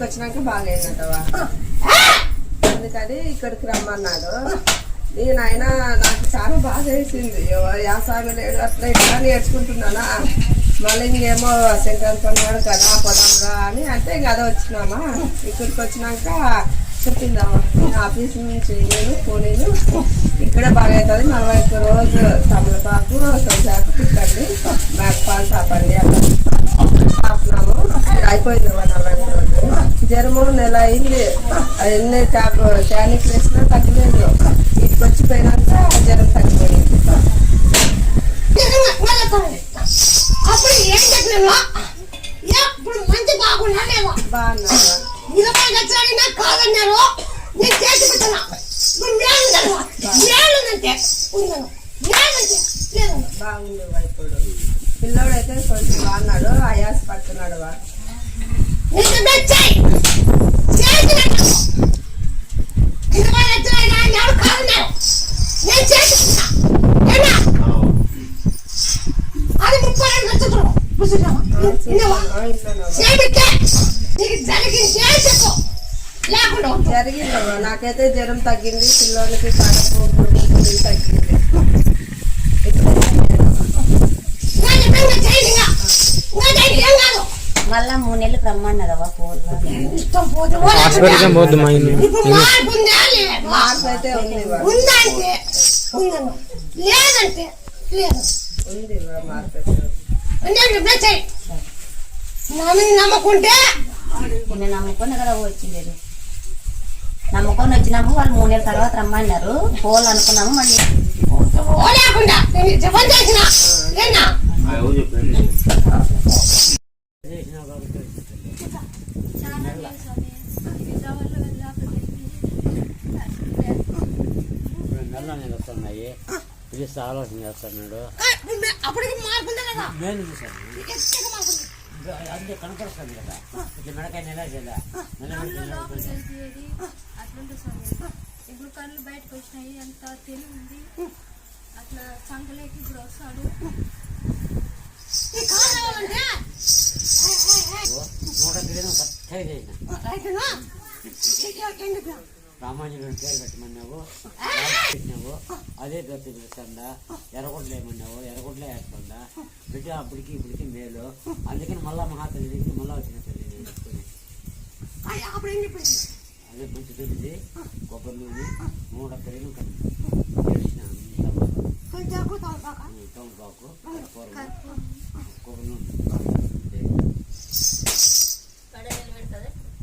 వచ్చినాక బాగా అయిందటవా, అందుకని ఇక్కడికి రమ్మన్నాడు. నేనైనా నాకు చాలా బాధ వేసింది. యాసామి లేడు అట్లా ఇట్లా నేర్చుకుంటున్నానా, మళ్ళీ ఇంకేమో శంకర్ కొన్నాడు కదా పొలంగా అని అంటే ఇంక అదే వచ్చినామా. ఇక్కడికి వచ్చినాక చెప్పిందామా, నేను ఆఫీస్ నుంచి నేను పోనీను ఇక్కడే బాగా అవుతుంది, 41 రోజు తమలపాకు సొంచాకు తిట్టండి, మేకపాలు తాపండి అట్లా ఆపినాము. అయిపోయింది 41 రోజు. జ్వరము నెల అయింది, ఎన్ని టానిక్ వేసినా తగ్గలేదు. ఇక్కడికి వచ్చిపోయినాక జ్వరం తగ్గిపోయింది. అప్పుడు ఏం చెప్పినా ఎప్పుడు మంచి బాగున్నా లేవా బాగున్నా 20 లక్షలు అడిగినా కాదన్నారు. నేను చేసి పెట్టాను. బాగుంది ఇప్పుడు పిల్లోడైతే కొంచెం బాగున్నాడు, ఆయాస పడుతున్నాడు. అది 32 లక్షలు జరిగింది. నాకైతే జ్వరం తగ్గింది, పిల్లోనికి కడుపు తగ్గింది. మళ్ళా 3 నెలలకు రమ్మన్నదవా మార్పు అయితే ఉంది, లేదంటే లేదు ఉంది మార్పు అయితే. నమ్ముకుంటే నేను నమ్ముకున్నా కదా వచ్చింది. నమ్ముకొని వచ్చినాము. వాళ్ళు 3 నెలల తర్వాత రమ్మన్నారు, పోలు అనుకున్నాము. మళ్ళీ లేకుండా జపం చేసిన వస్తున్నాయి. పిలిస్తే ఆలోచన చేస్తున్నాడు. అప్పటికి మార్పుందా కదా, నేను చూసాను, అదే కనపడుతుంది కదా. ఇట్లా మెడకాయ నెల చేయాలి. ఇప్పుడు కళ్ళు బయటకు వచ్చినాయి, అంత తెలివి ఉంది. అట్లా చంకలేకి ఇప్పుడు వస్తాడు. రామాంజనుడు పేరు పెట్టమన్నావు, పెట్టినావు. అదే దొరికి పిలుస్తుందా, ఎర్రగొడ్లు ఏమన్నావు, ఎర్రగొడ్లే వేస్తుందా బిడ్డ. అప్పటికి ఇప్పటికి మేలు. అందుకని మళ్ళా మహాతల్లి దగ్గరికి మళ్ళా వచ్చిన తల్లి నేను చెప్పుకుని అదే మంచి తెలిసి కొబ్బరి నూనె 3 పెరుగు ఏడిచిన తమలపాకు కొబ్బరి నూనె